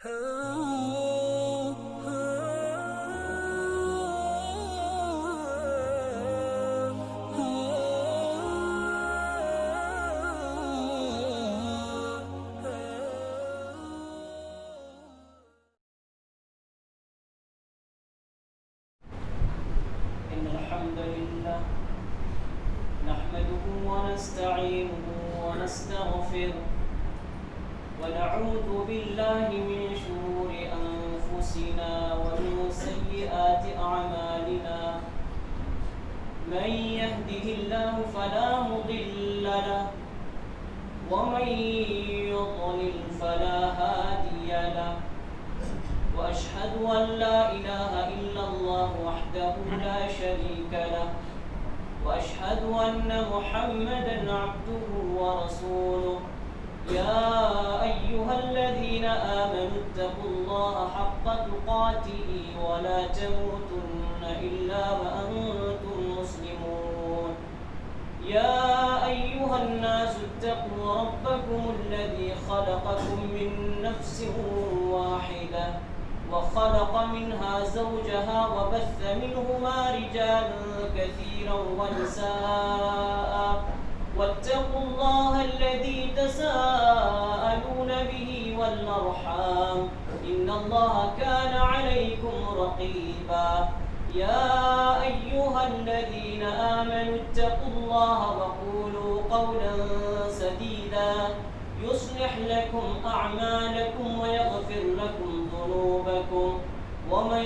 إن الحمد لله نحمده ونستعينه ونستغفره ونعوذ بالله من شرور أنفسنا ومن سيئات أعمالنا من يهده الله فلا مضل له ومن يضلل فلا هادي له وأشهد أن لا إله إلا الله وحده لا شريك له وأشهد أن محمدا عبده ورسوله يا أيها الذين آمنوا اتقوا الله حق تقاته ولا تموتن إلا وأنتم مسلمون يا أيها الناس اتقوا ربكم الذي خلقكم من نفس واحدة وخلق منها زوجها وبث منهما رجالا كثيرا ونساء واتقوا الله الذي تساءلون به والأرحام إن الله كان عليكم رقيبا يا أيها الذين آمنوا اتقوا الله وقولوا قولا سديدا يصلح لكم أعمالكم ويغفر لكم ذنوبكم ومن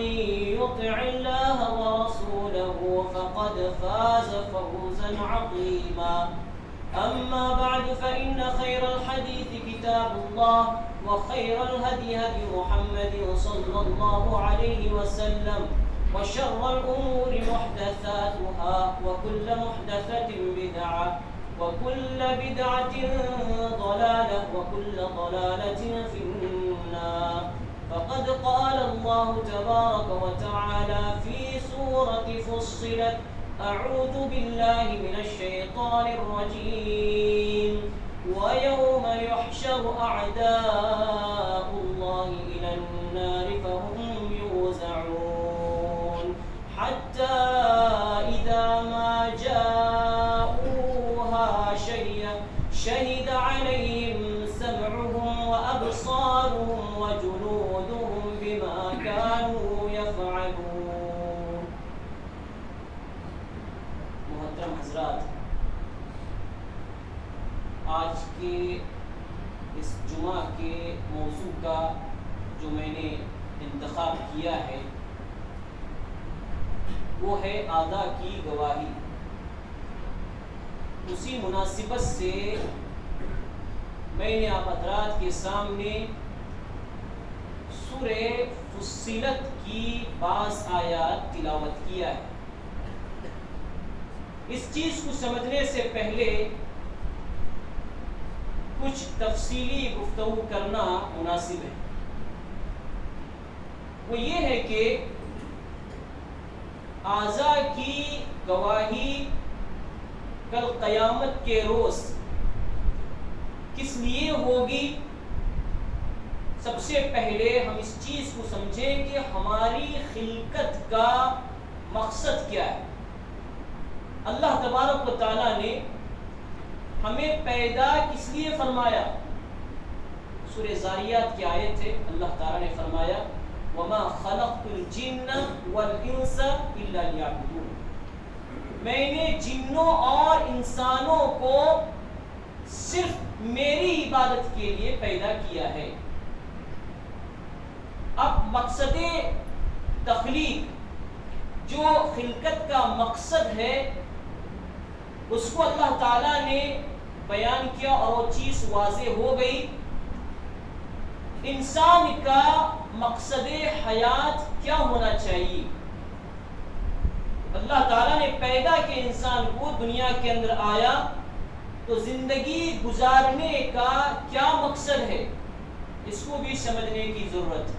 يطع الله ورسوله فقد فاز فوزا عظيما أما بعد فإن خير الحديث كتاب الله وخير الهدي هدي محمد صلى الله عليه وسلم وشر الأمور محدثاتها وكل محدثة بدعة وكل بدعة ضلالة وكل ضلالة في النار فقد قال الله تبارك وتعالى في سورة فصلت أعوذ بالله من الشيطان الرجيم ويوم يحشر أعداء الله إلى النار فهم يوزعون حتى إذا ما جاءوها شهد عليهم سمعهم وأبصارهم وجلودهم بما كانوا يفعلون. محترم حضرات، آج کے اس جمعہ کے موضوع کا جو میں نے انتخاب کیا ہے وہ ہے اعداء کی گواہی. اسی مناسبت سے میں نے آپ حضرات کے سامنے سورہ فصلت کی بعض آیات تلاوت کیا ہے. اس چیز کو سمجھنے سے پہلے کچھ تفصیلی گفتگو کرنا مناسب ہے. وہ یہ ہے کہ اعضاء کی گواہی کل قیامت کے روز کس لیے ہوگی. سب سے پہلے ہم اس چیز کو سمجھیں کہ ہماری خلقت کا مقصد کیا ہے. اللہ تبارک و تعالیٰ نے ہمیں پیدا کس لیے فرمایا. سورہ زاریات کی آیت ہے، اللہ تعالیٰ نے فرمایا وَمَا خَلَقْتُ الْجِنَّ وَالْإِنسَ إِلَّا لِيَعْبُدُونِ. میں نے جنوں اور انسانوں کو صرف میری عبادت کے لیے پیدا کیا ہے. اب مقصد تخلیق، جو خلقت کا مقصد ہے، اس کو اللہ تعالیٰ نے بیان کیا اور وہ چیز واضح ہو گئی. انسان کا مقصد حیات کیا ہونا چاہیے. اللہ تعالیٰ نے پیدا کے انسان کو دنیا کے اندر آیا تو زندگی گزارنے کا کیا مقصد ہے، اس کو بھی سمجھنے کی ضرورت ہے.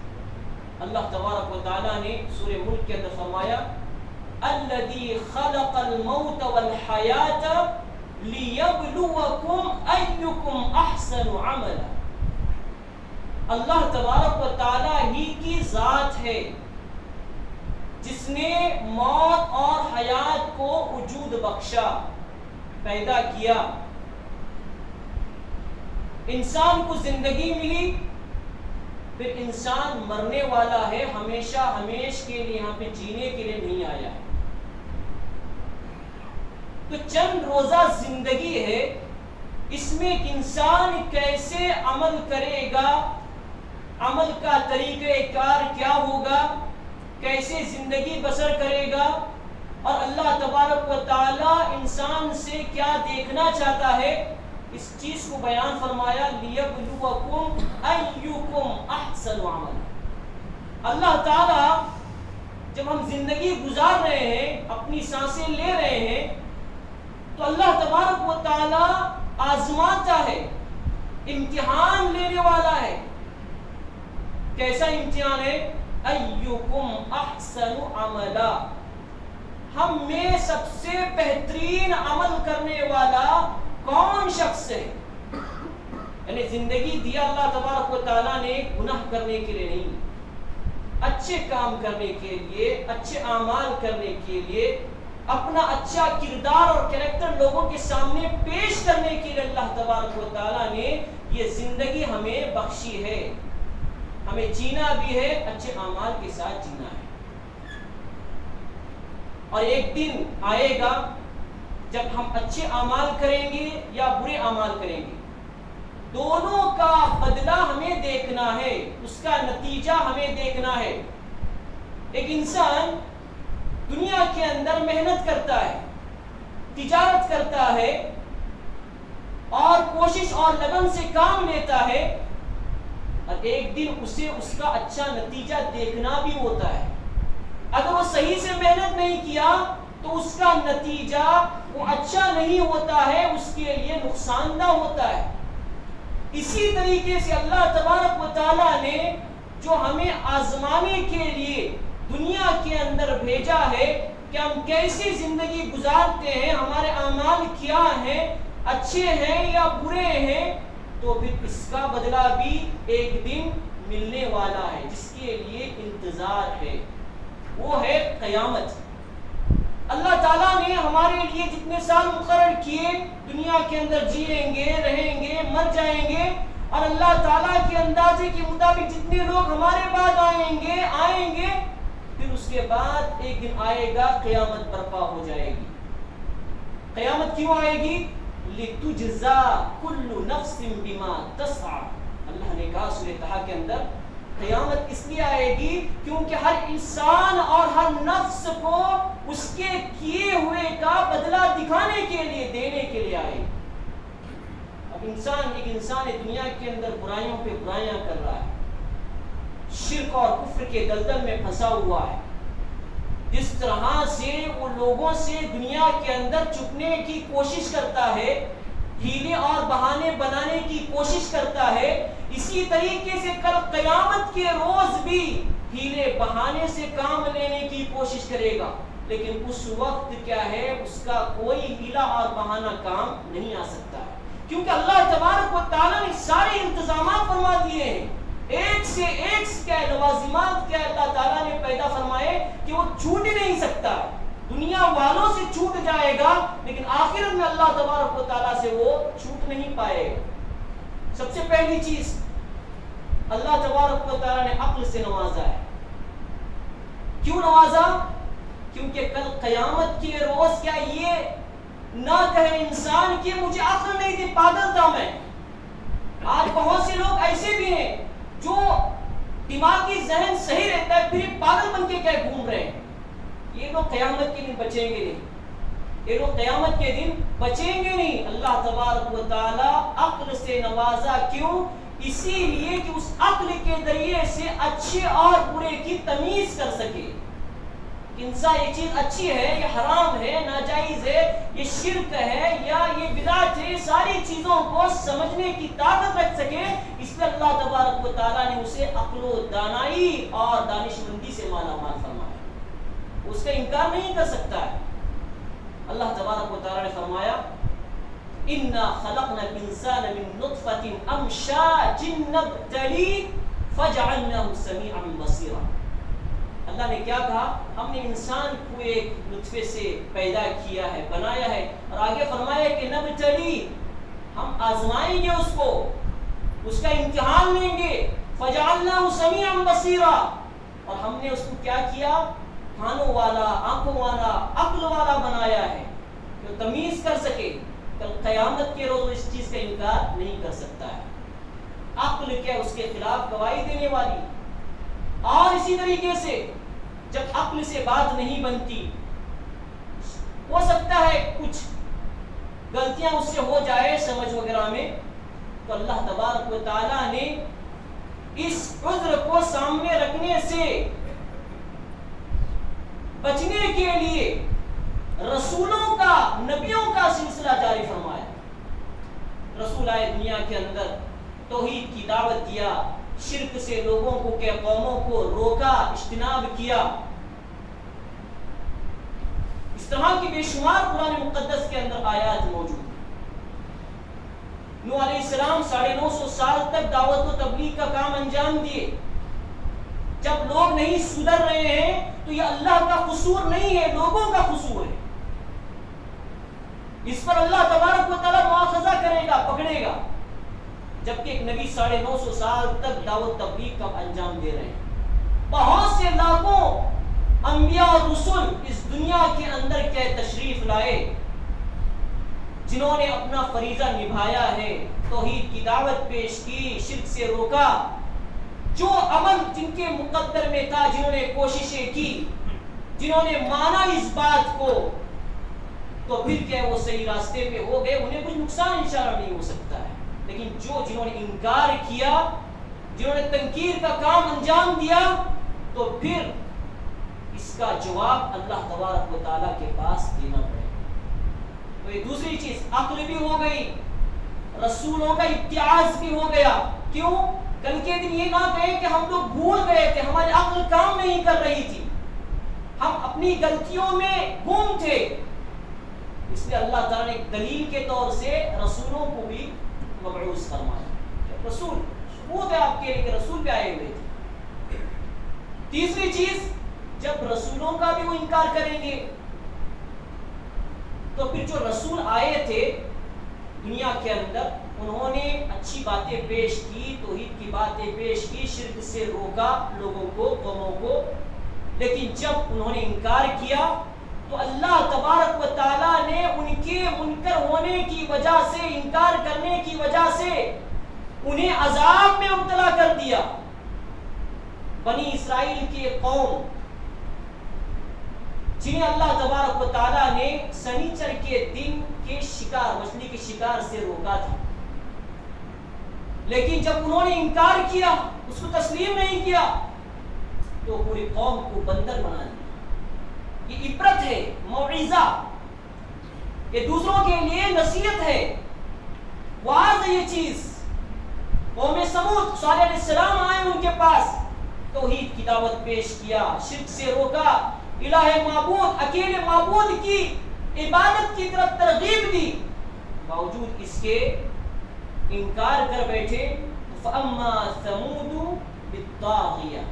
اللہ تبارک و تعالیٰ نے سورہ ملک کے اندر فرمایا الذی خلق الموت والحیات لیبلوکم ایکم احسن عملا. اللہ تبارک و تعالی ہی کی ذات ہے جس نے موت اور حیات کو وجود بخشا، پیدا کیا، انسان کو زندگی ملی، پھر انسان مرنے والا ہے، ہمیشہ ہمیش کے لیے یہاں پہ جینے کے لیے نہیں آیا ہے۔ تو چند روزہ زندگی ہے، اس میں ایک انسان کیسے عمل کرے گا، عمل کا طریقہ کار کیا ہوگا، کیسے زندگی بسر کرے گا، اور اللہ تبارک و تعالی انسان سے کیا دیکھنا چاہتا ہے، اس چیز کو بیان فرمایا لِيَبْلُوَكُمْ أَيُّكُمْ أَحْسَنُ عَمَلًا۔ اللہ تعالی جب ہم زندگی گزار رہے ہیں، اپنی سانسیں لے رہے ہیں، تو اللہ تبارک و تعالی آزماتا ہے، امتحان لینے والا ہے۔ کیسا امتحان ہے؟ ایکم احسن عملا، ہم میں سب سے بہترین عمل کرنے والا کون شخص ہے؟ یعنی زندگی دیا اللہ تبارک و تعالیٰ نے گناہ کرنے کے لیے نہیں، اچھے کام کرنے کے لیے، اچھے اعمال کرنے کے لیے، اپنا اچھا کردار اور کریکٹر لوگوں کے سامنے پیش کرنے کے لیے اللہ تبارک و تعالیٰ نے یہ زندگی ہمیں بخشی ہے۔ ہمیں جینا بھی ہے، اچھے اعمال کے ساتھ جینا ہے، اور ایک دن آئے گا جب ہم اچھے اعمال کریں گے یا برے اعمال کریں گے، دونوں کا بدلہ ہمیں دیکھنا ہے، اس کا نتیجہ ہمیں دیکھنا ہے۔ ایک انسان دنیا کے اندر محنت کرتا ہے، تجارت کرتا ہے، اور کوشش اور لگن سے کام لیتا ہے، اور ایک دن اسے اس کا اچھا نتیجہ دیکھنا بھی ہوتا ہے۔ اگر وہ صحیح سے محنت نہیں کیا تو اس کا نتیجہ وہ اچھا نہیں ہوتا ہے، اس کے لیے نقصان دہ ہوتا ہے۔ اسی طریقے سے اللہ تبارک و تعالیٰ نے جو ہمیں آزمانے کے لیے دنیا کے اندر بھیجا ہے کہ ہم کیسی زندگی گزارتے ہیں، ہمارے اعمال کیا ہیں، اچھے ہیں یا برے ہیں، تو پھر اس کا بدلہ بھی ایک دن ملنے والا ہے، جس کے لیے انتظار ہے، وہ ہے قیامت۔ اللہ تعالیٰ نے ہمارے لیے جتنے سال مقرر کیے، دنیا کے اندر جیئیں گے، رہیں گے، مر جائیں گے، اور اللہ تعالیٰ کے اندازے کے مطابق جتنے لوگ ہمارے بعد آئیں گے، پھر اس کے بعد ایک دن آئے گا، قیامت برپا ہو جائے گی۔ قیامت کیوں آئے گی؟ لِتُجْزَا كُلُّ نَفْسٍ بِمَا تَسْعَى۔ اللہ نے کہا سورہ طٰہٰ کے اندر قیامت اس لیے آئے گی کیونکہ ہر انسان اور ہر نفس کو اس کے کیے ہوئے کا بدلہ دکھانے کے لیے، دینے کے لیے آئے گی۔ اب ایک انسان دنیا کے اندر برائیوں پہ برائیاں کر رہا ہے، شرک اور کفر کے دلدل میں پھنسا ہوا ہے، جس طرح سے وہ لوگوں سے دنیا کے اندر چھپنے کی کوشش کرتا ہے، ہیلے اور بہانے بنانے کی کوشش کرتا ہے، اسی طریقے سے کل قیامت کے روز بھی ہیلے بہانے سے کام لینے کی کوشش کرے گا، لیکن اس وقت کیا ہے، اس کا کوئی ہیلا اور بہانہ کام نہیں آ سکتا ہے، کیونکہ اللہ تبارک و تعالیٰ نے سارے انتظامات فرما دیے ہیں، ایک سے ایک کیا لوازمات کیا اللہ تعالیٰ نے پیدا فرمائے کہ وہ چھوٹ ہی نہیں سکتا۔ دنیا والوں سے چھوٹ جائے گا، لیکن آخرت میں اللہ تبارک و تعالیٰ سے وہ چھوٹ نہیں پائے گا۔ سب سے پہلی چیز، اللہ تبارک و تعالیٰ نے عقل سے نوازا ہے۔ کیوں نوازا؟ کیونکہ کل قیامت کے روز کیا یہ نہ کہے انسان کہ مجھے عقل نہیں تھی، پاگل تھا میں۔ آج بہت سے لوگ ایسے بھی ہیں جو دماغی ذہن صحیح رہتا ہے، پھر پاگل بن کے کیا گھوم رہے ہیں۔ یہ لوگ قیامت کے دن بچیں گے نہیں، یہ لوگ قیامت کے دن بچیں گے نہیں۔ اللہ تبارک و تعالی عقل سے نوازا، کیوں؟ اسی لیے کہ اس عقل کے ذریعے سے اچھے اور برے کی تمیز کر سکے۔ انسان یہ چیز اچھی ہے، یہ حرام ہے، ناجائز ہے، یہ شرک ہے یا یہ بدعت ہے، ساری چیزوں کو سمجھنے کی طاقت رکھ سکے، اس لیے اللہ تبارک و تعالیٰ نے اسے عقل و دانائی اور دانشمندی سے مالا مال فرمایا، اس کا انکار نہیں کر سکتا ہے۔ اللہ تبارک و تعالیٰ نے فرمایا انا خلقنا الانسان من نطفة امشاج نبتلیہ فجعلناه سمیعا بصیرا. اللہ نے کیا کہا؟ ہم نے انسان کو ایک نطفے سے پیدا کیا ہے، بنایا ہے، اور آگے فرمایا کہ نبتلی، ہم آزمائیں گے اس کو، اس کا امتحان لیں گے. فجعلناه سمیعا بصیرا، اور ہم نے اس کو کیا کیا؟ کانوں والا، آنکھوں والا، عقل والا بنایا ہے کہ وہ تمیز کر سکے. کل قیامت کے روز اس چیز کا انکار نہیں کر سکتا ہے. عقل کیا اس کے خلاف گواہی دینے والی. اور اسی طریقے سے جب عقل سے بات نہیں بنتی، ہو سکتا ہے کچھ غلطیاں اس سے ہو جائے سمجھ وغیرہ میں، تو اللہ تبارک و تعالیٰ نے اس عذر کو سامنے رکھنے سے بچنے کے لیے رسولوں کا، نبیوں کا سلسلہ جاری فرمایا. رسول آئے دنیا کے اندر، توحید کی دعوت دیا، شرک سے لوگوں کو کہ قوموں کو روکا، اجتناب کیا. اس طرح کی بے شمار قرآن مقدس کے اندر آیات موجود ہیں. نوح علیہ السلام 950 سال تک دعوت و تبلیغ کا کام انجام دیے. جب لوگ نہیں سدھر رہے ہیں تو یہ اللہ کا قصور نہیں ہے، لوگوں کا قصور ہے. اس پر اللہ تبارک و تعالیٰ مواخذہ کرے گا، پکڑے گا. جبکہ ایک نبی 950 سال تک دعوت تبلیغ کا انجام دے رہے ہیں. بہت سے لاکھوں انبیاء اور رسول اس دنیا کے اندر کے تشریف لائے، جنہوں نے اپنا فریضہ نبھایا ہے، توحید کی دعوت پیش کی، شرک سے روکا. جو عمل جن کے مقدر میں تھا، جنہوں نے کوششیں کی، جنہوں نے مانا اس بات کو، تو پھر کیا وہ صحیح راستے پہ ہو گئے، انہیں کچھ نقصان انشاءاللہ نہیں ہو سکتا ہے. لیکن جنہوں نے انکار کیا، جنہوں نے تنکیر کا کام انجام دیا، تو پھر اس کا جواب اللہ تبارک و تعالیٰ کے پاس دینا پڑے. تو یہ دوسری چیز، عقل بھی ہو گئی، رسولوں کا ابتعاث بھی ہو گیا. کیوں؟ کل کے دن یہ نہ کہیں کہ ہم لوگ بھول گئے تھے، ہماری عقل کام نہیں کر رہی تھی، ہم اپنی غلطیوں میں گم تھے. اس لیے اللہ تعالیٰ نے دلیل کے طور سے رسولوں کو بھی مبعوث فرمایا. رسول ثبوت ہے آپ کے لیے کہ رسول بھی آئے ہوئے تھے. تیسری چیز، جب رسولوں کا بھی وہ انکار کریں گے تو پھر جو رسول آئے تھے دنیا کے اندر، انہوں نے اچھی باتیں پیش کی، توحید کی باتیں پیش کی، شرک سے روکا لوگوں کو، قوموں کو. لیکن جب انہوں نے انکار کیا تو اللہ تبارک و تعالیٰ نے ان کے منکر ہونے کی وجہ سے، انکار کرنے کی وجہ سے انہیں عذاب میں مبتلا کر دیا. بنی اسرائیل کی قوم جنہیں اللہ تبارک و تعالیٰ نے سنیچر کے دن کے شکار، مچھلی کے شکار سے روکا تھا، لیکن جب انہوں نے انکار کیا، اس کو تسلیم نہیں کیا، تو پوری قوم کو بندر بنا دیا. یہ عبرت ہے، موعظہ، یہ دوسروں کے لیے نصیحت ہے، واعظ ہے یہ چیز. قوم سمود، صالح علیہ السلام آئے ان کے پاس، توحید کی دعوت پیش کیا، شرک سے روکا، الہ معبود، اکیلے معبود کی عبادت کی طرف ترغیب دی. باوجود اس کے انکار کر بیٹھے. فَأَمَّا ثَمُودُ بِالطَّاغِيَةِ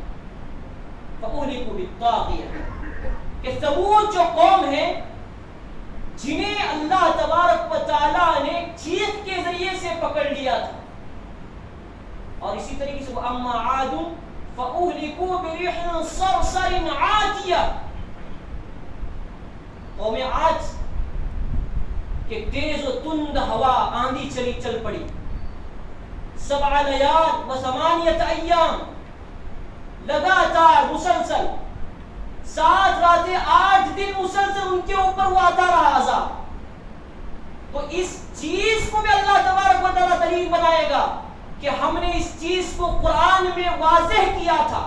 فَأُهْلِكُوا بِالطَّاغِيَةِ، کہ ثمود جو قوم ہے جنہیں اللہ تبارک و تعالیٰ نے چیخ کے ذریعے سے پکڑ لیا تھا. اور اسی طریقے سے وَأَمَّا عَادٌ فَأُهْلِكُوا بِرِيحٍ صَرْصَرٍ عَاتِيَةٍ، قوم عاد کہ تیز و تند ہوا، آندھی چل پڑی. 7 لیال و 8 ایام، لگاتار مسلسل 7 راتیں 8 دن مسلسل ان کے اوپر وہ آتا رہا عذاب. تو اس چیز کو بھی اللہ تبارک و تعالیٰ دلیل بنائے گا کہ ہم نے اس چیز کو قرآن میں واضح کیا تھا،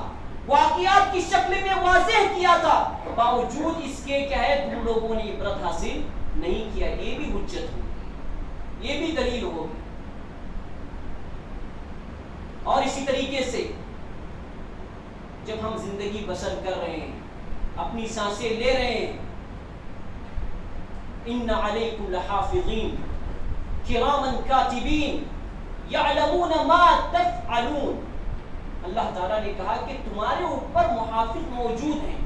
واقعات کی شکل میں واضح کیا تھا، باوجود اس کے کیا ہے تم لوگوں نے عبرت حاصل نہیں کیا. یہ بھی حجت ہوگی، یہ بھی دلیل ہوگی. اور اسی طریقے سے جب ہم زندگی بسر کر رہے ہیں، اپنی سانسیں لے رہے ہیں، ان علیکم لحافظین، کرامن کاتبین یعلمون ما تفعلون. اللہ تعالیٰ نے کہا کہ تمہارے اوپر محافظ موجود ہیں،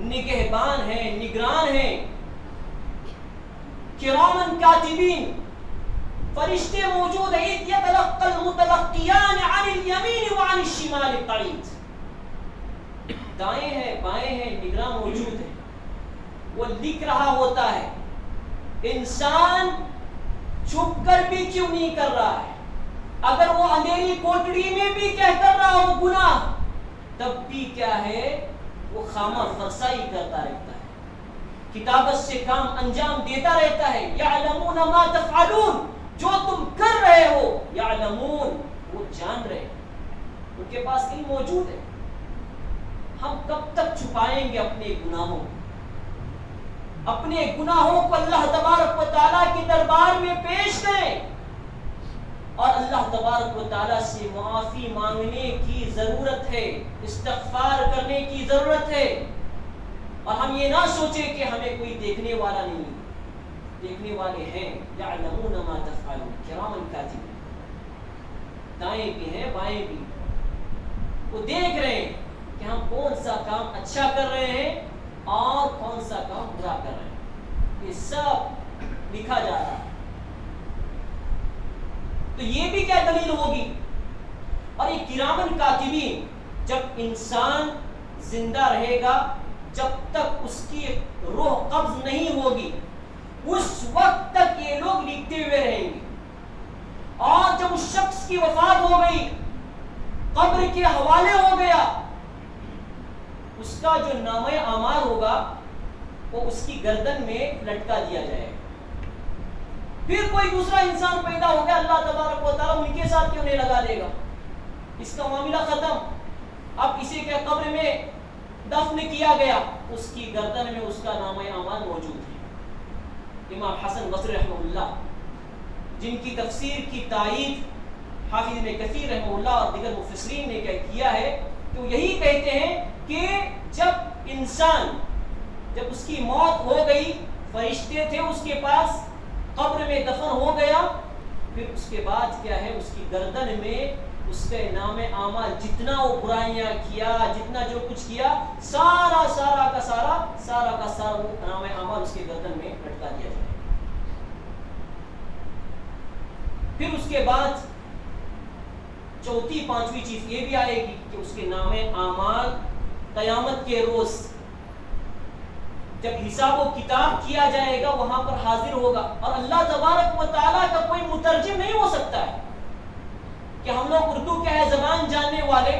نگہبان ہیں، نگران ہیں. کرامن کاتبین، فرشتے موجود ہیں. اذ یتلقى المتلقیان عن الیمین وعن الشمال قعید. دائیں ہیں بائیں ہیں نگراں موجود ہیں. وہ لکھ رہا ہوتا ہے. انسان چھپ کر بھی کیوں نہیں کر رہا ہے؟ اگر وہ اندھیری کوٹڑی میں بھی کہہ کر رہا ہو گناہ، تب بھی کیا ہے وہ خامہ فرسائی کرتا رہتا ہے، کتابت سے کام انجام دیتا رہتا ہے. یعلمون ما تفعلون، جو تم کر رہے ہو، یعلمون، وہ جان رہے ہیں، ان کے پاس علم موجود ہے. ہم کب تک چھپائیں گے اپنے گناہوں کو؟ اپنے گناہوں کو اللہ تبارک و تعالیٰ کے دربار میں پیش کریں اور اللہ تبارک و تعالیٰ سے معافی مانگنے کی ضرورت ہے، استغفار کرنے کی ضرورت ہے. اور ہم یہ نہ سوچیں کہ ہمیں کوئی دیکھنے والا نہیں، دیکھنے والے ہیں. یعلمون ما تفعلون کرامن کاتبین، دائیں بھی ہیں بائیں بھی، وہ دیکھ رہے ہیں کہ ہم کون سا کام اچھا کر رہے ہیں اور کون سا کام برا کر رہے ہیں. یہ سب لکھا جا رہا ہے. تو یہ بھی کیا دلیل ہوگی؟ اور یہ کرامن کاتبین، جب انسان زندہ رہے گا، جب تک اس کی روح قبض نہیں ہوگی، اس وقت تک یہ لوگ لکھتے ہوئے رہیں گے. اور جب اس شخص کی وفات ہو گئی، قبر کے حوالے ہو گیا، اس کا جو نامہ اعمال ہوگا وہ اس کی گردن میں لٹکا دیا جائے گا. پھر کوئی دوسرا انسان پیدا ہو گیا، اللہ تبارک و تعالیٰ ان کے ساتھ کیوں نہیں لگا دے گا؟ اس کا معاملہ ختم. اب اسے کیا قبر میں دفن کیا گیا، اس کی گردن میں اس کا نامہ اعمال موجود ہے. امام حسن بصری رحمہ اللہ، جن کی تفسیر کی تائید حافظ ابن کثیر رحمہ اللہ اور دیگر مفسرین نے کیا ہے، تو یہی کہتے ہیں کہ جب انسان، جب اس کی موت ہو گئی، فرشتے تھے اس کے پاس، قبر میں دفن ہو گیا، پھر اس کے بعد کیا ہے اس کی گردن میں اس کے نام اعمال، جتنا وہ برائیاں کیا، جتنا جو کچھ کیا، سارا وہ نام اعمال اس کے گردن میں لٹکا دیا جائے. پھر اس کے بعد چوتھی پانچویں چیز یہ بھی آئے گی کہ اس کے نام اعمال قیامت کے روز جب حساب و کتاب کیا جائے گا وہاں پر حاضر ہوگا. اور اللہ تبارک و تعالیٰ کا کوئی مترجم نہیں ہو سکتا ہے کہ ہم لوگ اردو کیا ہے زبان جاننے والے،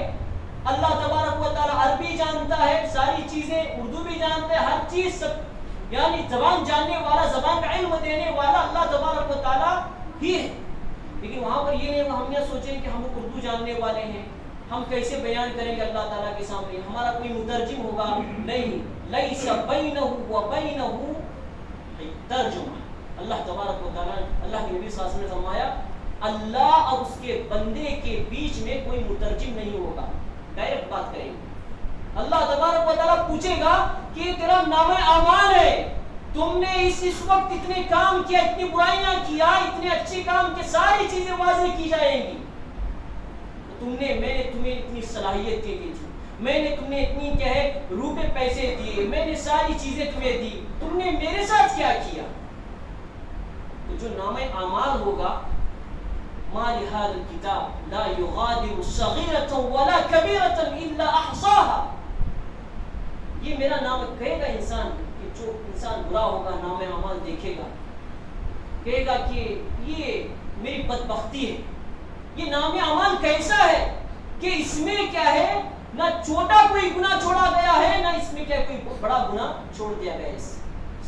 اللہ تبارک و تعالیٰ عربی جانتا ہے، ساری چیزیں اردو بھی جانتا ہے، ہر چیز سب، یعنی زبان جاننے والا، زبان کا علم دینے والا اللہ تبارک و تعالیٰ ہی ہے. لیکن وہاں پر یہ نہیں، ہم یہ سوچیں کہ ہم لوگ اردو جاننے والے ہیں، ہم کیسے بیان کریں گے اللہ تعالیٰ کے سامنے، ہمارا کوئی مترجم ہوگا نہیں. لیس بینہ و بینہ ترجمہ. اللہ تبارک و تعالیٰ، اللہ کے نبی صلی اللہ علیہ وسلم نے فرمایا اللہ اور اس کے بندے کے بیچ میں کوئی مترجم نہیں ہوگا، ڈائریکٹ بات کریں گے. اللہ تبارک و تعالیٰ پوچھے گا کہ تیرا نام اعمال ہے، تم نے اس وقت اتنے کام کیا، اتنی برائیاں کیا، اتنے اچھے کام کے، ساری چیزیں واضح کی جائیں گی. میں نے تمہیں اتنی صلاحیت دے دی تھی، میں نے تمہیں اتنی کیا ہے روپے پیسے دیے، میں نے ساری چیزیں تمہیں دی، تم نے میرے ساتھ کیا کیا؟ تو جو نام اعمال ہوگا، ما لهذا الكتاب لا يغادر صغيرة ولا كبيرة الا احصاها. یہ میرا نام کہے گا انسان، کہ جو انسان برا ہوگا نام اعمال دیکھے گا، کہے گا کہ یہ میری بدبختی ہے، یہ نام اعمال کیسا ہے کہ اس میں کیا ہے نہ چھوٹا کوئی گناہ چھوڑا گیا ہے، نہ اس میں کیا کوئی بڑا گناہ چھوڑ دیا گیا ہے.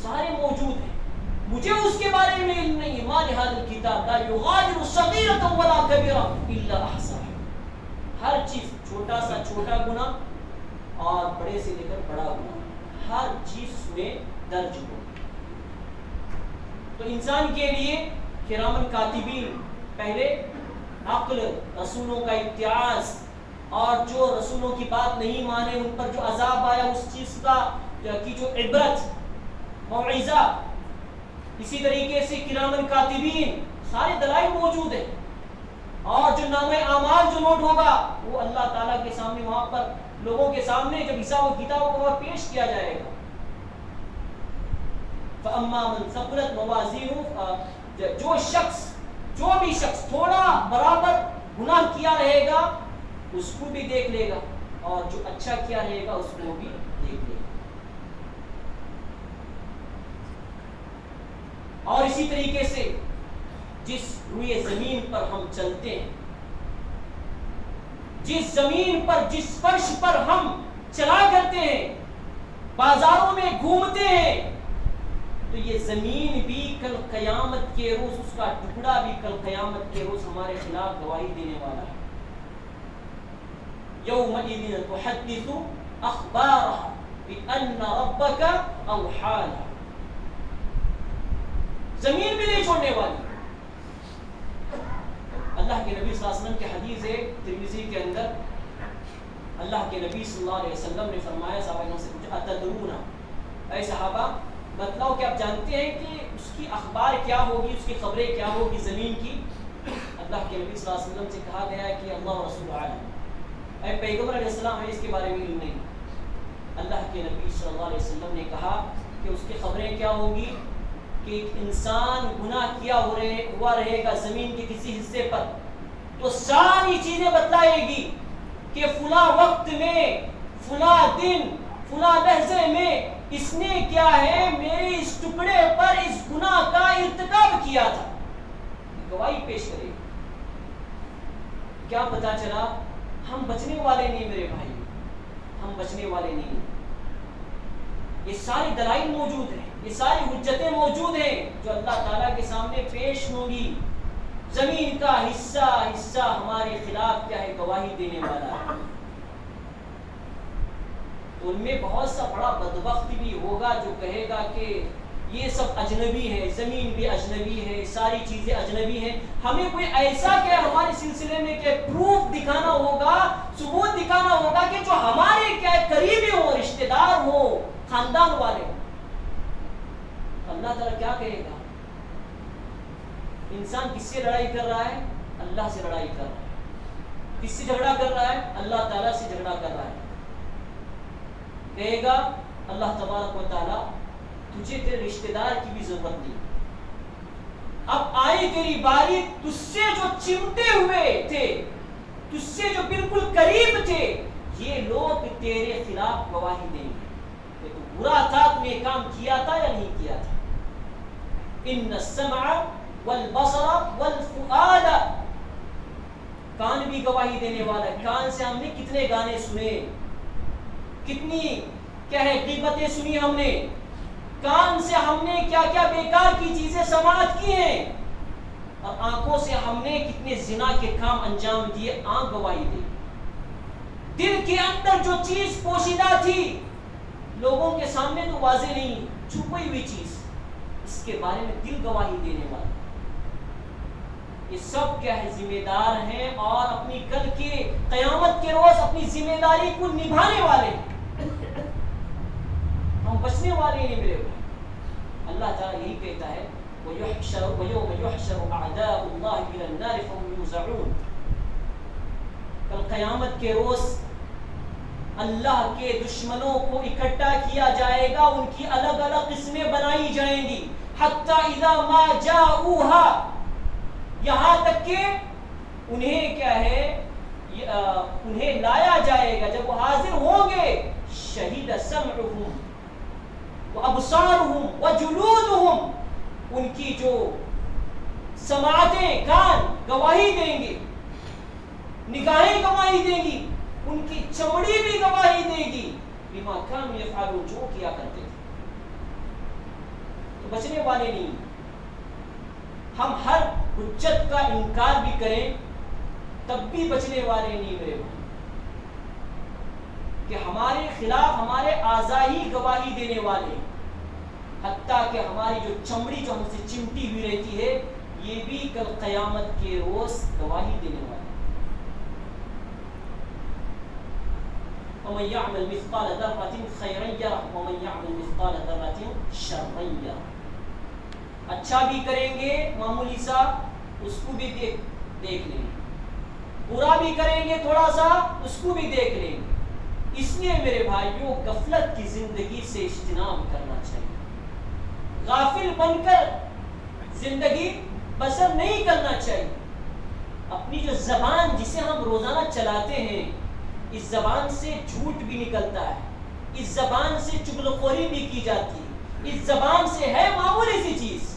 سارے موجود ہیں، مجھے اس کے بارے میں علم نہیں. ما لهذا الكتاب لا يغادر صغيرة ولا كبيرة الا احصاها. ہر چیز، چھوٹا سا چھوٹا گناہ اور بڑے سے لے کر بڑا گناہ، ہر چیز میں درج ہو. تو انسان کے لیے کرامن کاتبین، پہلے عقل، رسولوں کا امتیاز، اور جو رسولوں کی بات نہیں مانے ان پر جو عذاب آیا اس چیز کا کی جو عبرت، موعظہ. اسی طریقے سے کرامن کاتبین سارے دلائل موجود ہیں. اور جو نامہ اعمال جو نوٹ ہوگا وہ اللہ تعالیٰ کے سامنے وہاں پر لوگوں کے سامنے جب حساب و کتاب کو پیش کیا جائے گا. فَأَمَّا مَنْ ثَقُلَتْ مَوَازِينُهُ جو بھی شخص تھوڑا برابر گناہ کیا رہے گا اس کو بھی دیکھ لے گا, اور جو اچھا کیا رہے گا اس کو بھی دیکھ لے گا. اور اسی طریقے سے جس روئے زمین پر ہم چلتے ہیں, جس زمین پر, جس فرش پر ہم چلا کرتے ہیں, بازاروں میں گھومتے ہیں, تو یہ زمین بھی کل قیامت کے روز, اس کا ٹکڑا بھی کل قیامت کے روز ہمارے خلاف گواہی دینے والا ہے. یومئذ تحدث اخبارها بان ربک اوحی لها. زمین بھی نہیں چھوڑنے والی. اللہ کے نبی صلی اللہ علیہ وسلم کی حدیث ہے ترمذی کے اندر, اللہ کے نبی صلی اللہ علیہ وسلم نے فرمایا, صحابہ سے پوچھا اتدرون, اے صحابہ بتلاؤ کہ آپ جانتے ہیں کہ اس کی اخبار کیا ہوگی, اس کی خبریں کیا ہوگی زمین کی. اللہ کے نبی صلی اللہ علیہ وسلم سے کہا گیا ہے کہ اللہ رسول عالم, اے پیغمبر علیہ السلام ہمیں اس کے بارے میں علم نہیں. اللہ کے نبی صلی اللہ علیہ وسلم نے کہا کہ اس کی خبریں کیا ہوگی کہ ایک انسان گناہ کیا ہوا رہے گا زمین کے کسی حصے پر, تو ساری چیزیں بتلائے گی کہ فلاں وقت میں, فلاں دن, فلاں لحظے میں اس نے کیا ہے میرے اس ٹکڑے پر اس گناہ کا ارتکاب کیا تھا. گواہی پیش کرے گی. کیا پتا چلا؟ ہم بچنے والے نہیں میرے بھائی, ہم بچنے والے نہیں. یہ ساری دلائل موجود ہیں, یہ ساری حجتیں موجود ہیں جو اللہ تعالیٰ کے سامنے پیش ہوں گی. زمین کا حصہ حصہ ہمارے خلاف کیا ہے گواہی دینے والا ہے. تو ان میں بہت سا بڑا بدبخت بھی ہوگا جو کہے گا کہ یہ سب اجنبی ہے, زمین بھی اجنبی ہے, ساری چیزیں اجنبی ہیں. ہمیں کوئی ایسا کہ ہمارے سلسلے میں کہ پروف دکھانا ہوگا, ثبوت دکھانا ہوگا کہ جو ہمارے کیا قریبی ہوں, رشتہ دار ہوں, خاندان والے. اللہ تعالیٰ کیا کہے گا؟ انسان کس سے لڑائی کر رہا ہے؟ اللہ سے لڑائی کر رہا ہے. کس سے جھگڑا کر رہا ہے؟ اللہ تعالیٰ سے جھگڑا کر رہا ہے. کہے گا اللہ تبارک و تعالیٰ تجھے تیرے رشتہ دار کی بھی ضرورت نہیں, اب آئی تیری باری, تجھ سے جو چمٹے ہوئے تھے, تجھ سے جو بالکل قریب تھے, یہ لوگ تیرے خلاف گواہی دیں گے کہ تو برا تھا, تم نے کام کیا تھا یا نہیں کیا تھا. ان السمع والبصر والفؤاد, کان بھی گواہی دینے والا ہے. کان سے ہم نے کتنے گانے سنے, کتنی کیا ہے غیبتیں سنی ہم نے, کان سے ہم نے کیا کیا بیکار کی چیزیں سماعت کی ہیں, اور آنکھوں سے ہم نے کتنے زنا کے کام انجام دیے, آنکھ گواہی دی. دل کے اندر جو چیز پوشیدہ تھی لوگوں کے سامنے تو واضح نہیں, چھپی ہوئی چیز, اس کے بارے میں دل گواہی دینے والا. یہ سب کیا ہے ذمہ دار ہیں, اور اپنی کل کے قیامت کے روز اپنی ذمہ داری کو نبھانے والے. ہم بچنے والے نہیں میرے بھائی. اللہ تعالیٰ یہی کہتا ہے وَيَوْمَ يُحْشَرُ أَعْدَاءُ اللَّهِ إِلَى النَّارِ فَهُمْ يُوزَعُونَ. کل قیامت کے روز اللہ کے دشمنوں کو اکٹھا کیا جائے گا, ان کی الگ الگ قسمیں بنائی جائیں گی. حَتَّى إِذَا مَا جَاءُوهَا, یہاں تک کہ انہیں کیا ہے انہیں لایا جائے گا, جب وہ حاضر ہوں گے. شہید سمعهم وابصارهم وجلودهم, ان کی جو سماعتیں, کان گواہی دیں گے, نگاہیں گواہی دیں گی, ان کی چمڑی بھی گواہی دے گی بما كانوا يفعلون, جو کیا کرتے تھے. تو بچنے والے نہیں. ہم ہر حجت کا انکار بھی کریں تب بھی بچنے والے نہیں میرے بھائی, کہ ہمارے خلاف ہمارے اعضاء ہی گواہی دینے والے, حتیٰ کہ ہماری جو چمڑی جو ہم سے چمٹی ہوئی رہتی ہے یہ بھی کل قیامت کے روز گواہی دینے والے. وَمَنْ يَعْمَلْ مِثْقَالَ ذَرَّةٍ خَيْرًا يَرَهُ وَمَنْ يَعْمَلْ مِثْقَالَ ذَرَّةٍ شَرًّا يَرَهُ. اچھا بھی کریں گے معمولی سا, اس کو بھی دیکھ لیں گے، برا بھی کریں گے تھوڑا سا اس کو بھی دیکھ لیں گے۔ اس لیے میرے بھائیوں غفلت کی زندگی سے اجتناب کرنا چاہیے، غافل بن کر زندگی بسر نہیں کرنا چاہیے۔ اپنی جو زبان جسے ہم روزانہ چلاتے ہیں، اس زبان سے جھوٹ بھی نکلتا ہے، اس زبان سے چغلخوری بھی کی جاتی ہے، اس زبان سے ہے معمولی سی چیز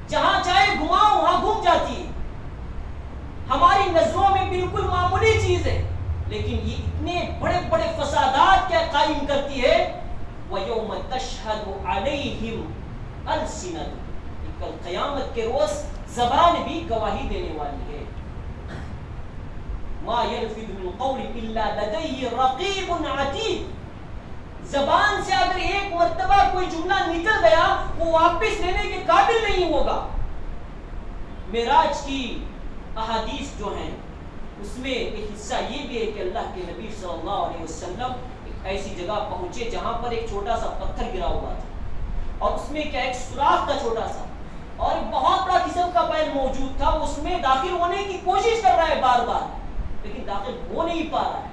جہاں چاہے گھماؤ وہاں گھوم جاتی ہے، ہماری نظروں میں بالکل معمولی چیز ہے، لیکن یہ اتنے بڑے بڑے فسادات کیا قائم کرتی ہے۔ وَيَوْمَ تَشْهَدُ عَلَيْهِمْ أَلْسِنَتُهُمْ، کل قیامت کے روز زبان بھی گواہی دینے والی ہے۔ مَا يَلْفِظُ مِنْ قَوْلٍ إِلَّا لَدَيْهِ رَقِيبٌ عَتِيدٌ، زبان سے اگر ایک مرتبہ کوئی جملہ نکل گیا وہ واپس لینے کے قابل نہیں ہوگا۔ معراج کی احادیث جو ہیں اس میں ایک حصہ یہ بھی ہے کہ اللہ کے نبی صلی اللہ علیہ وسلم ایک ایسی جگہ پہنچے جہاں پر ایک چھوٹا سا پتھر گرا ہوا تھا، اور اس میں کیا ایک سوراخ تھا چھوٹا سا، اور ایک بہت بڑا قسم کا بیل موجود تھا، اس میں داخل ہونے کی کوشش کر رہا ہے بار بار، لیکن داخل ہو نہیں پا رہا ہے۔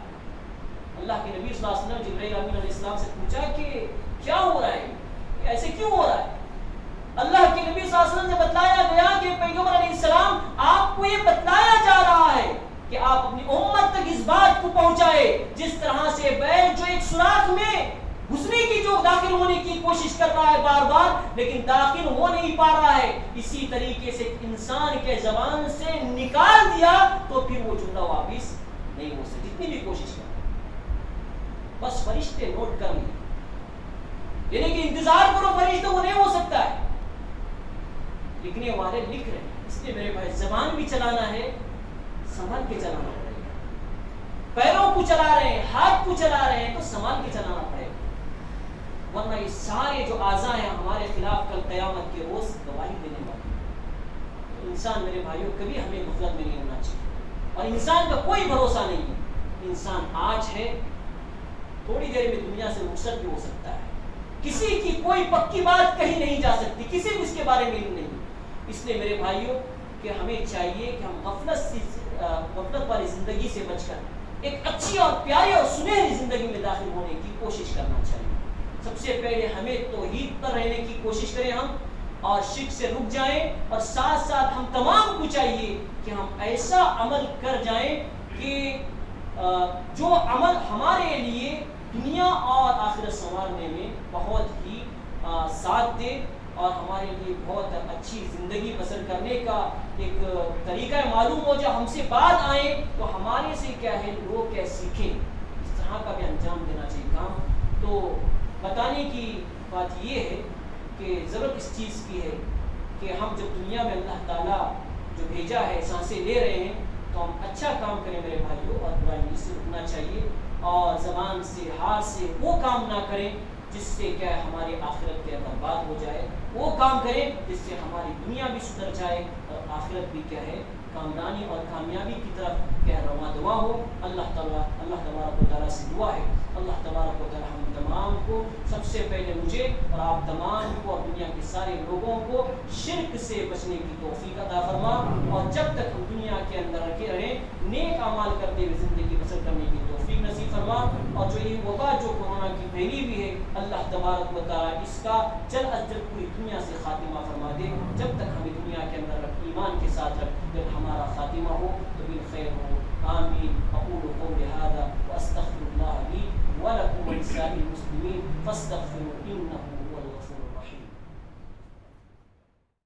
اللہ کے نبی صلی اللہ علیہ وسلم جبرائیل امین علیہ السلام سے پوچھا کہ کیا ہو رہا ہے، ایسے کیوں ہو رہا ہے؟ اللہ کے نبی صلی اللہ علیہ وسلم سے بتلایا گیا کہ پیغمبر علیہ السلام آپ کو یہ بتلایا جا رہا ہے کہ آپ اپنی امت تک اس بات کو پہنچائے، جس طرح سے بیل جو ایک سوراخ میں گھسنے کی جو داخل ہونے کی کوشش کر رہا ہے بار بار لیکن داخل ہو نہیں پا رہا ہے، اسی طریقے سے انسان کے زبان سے نکال دیا تو پھر وہ جملہ واپس نہیں ہو سکتی، جتنی بھی کوشش کر، بس فرشتے نوٹ کر لیں، یعنی کہ انتظار کرو فرشتوں کو نہیں ہو سکتا ہے، لکھنے والے لکھ رہے ہیں۔ اس لیے میرے بھائی زبان بھی چلانا ہے، سنبھل کے چلانا پڑے گا، پیروں کو چلا رہے ہیں، ہاتھ کو چلا رہے ہیں تو سنبھل کے چلانا پڑے گا، ورنہ یہ سارے جو اعضاء ہیں ہمارے خلاف کل قیامت کے روز گواہی دینے والے ہیں۔ تو انسان میرے بھائیوں کبھی ہمیں غفلت میں نہیں ہونا چاہیے، اور انسان کا کوئی بھروسہ نہیں ہے، انسان آج ہے تھوڑی دیر میں دنیا سے رخصت بھی ہو سکتا ہے، کسی کی کوئی پکی بات کہیں نہیں جا سکتی، کسی کو اس کے بارے میں علم نہیں۔ اس لیے میرے بھائیوں کہ ہمیں چاہیے کہ ہم غفلت والی زندگی سے بچ کر ایک اچھی اور پیاری اور سنہری زندگی میں داخل ہونے کی کوشش کرنا چاہیے۔ سب سے پہلے ہمیں توحید پر رہنے کی کوشش کریں ہم، اور شرک سے رک جائیں، اور ساتھ ساتھ ہم تمام کو چاہیے کہ ہم ایسا عمل کر جائیں کہ جو عمل ہمارے لیے دنیا اور آخرت سنوارنے میں بہت ہی ساتھ دے اور ہمارے لیے بہت اچھی زندگی بسر کرنے کا ایک طریقہ معلوم ہو، جو ہم سے بعد آئیں تو ہمارے سے کیا ہے لوگ کیا سیکھیں، اس طرح کا بھی انجام دینا چاہیے کام۔ تو بتانے کی بات یہ ہے کہ ضرورت اس چیز کی ہے کہ ہم جب دنیا میں اللہ تعالیٰ جو بھیجا ہے سانسیں لے رہے ہیں تو ہم اچھا کام کریں میرے بھائیوں، اور برائی سے رکنا چاہیے، اور زبان سے ہاتھ سے وہ کام نہ کریں جس سے کیا ہے ہماری آخرت کے برباد ہو جائے، وہ کام کریں جس سے ہماری دنیا بھی سدھر جائے اور آخرت بھی کیا ہے کامرانی اور کامیابی کی طرف کیا رواں دوا ہو۔ اللہ تبارک و تعالیٰ سے دعا ہے، اللہ تبارک و تعالیٰ ہم تمام کو، سب سے پہلے مجھے اور آپ تمام کو اور دنیا کے سارے لوگوں کو شرک سے بچنے کی توفیق عطا فرما، اور جب تک ہم دنیا کے اندر رکھے رہیں نیک اعمال کرتے ہوئے زندگی بسر کرنے کی توفیق نصیب فرما، اور جو یہ وبا جو کورونا کی پھیلی بھی ہے اللہ تبارک و تعالیٰ اس کا جلد از جلد پوری دنیا سے خاتمہ فرما دے، جب تک ہمیں دنیا کے اندر ایمان کے ساتھ رکھ، جب ہمارا خاتمہ ہو تو بالخیر ہو۔ آمین۔ اقول قولی ھذا واستغفر اللہ لی ولکم ولسائر المسلمین فاستغفروا انہ هو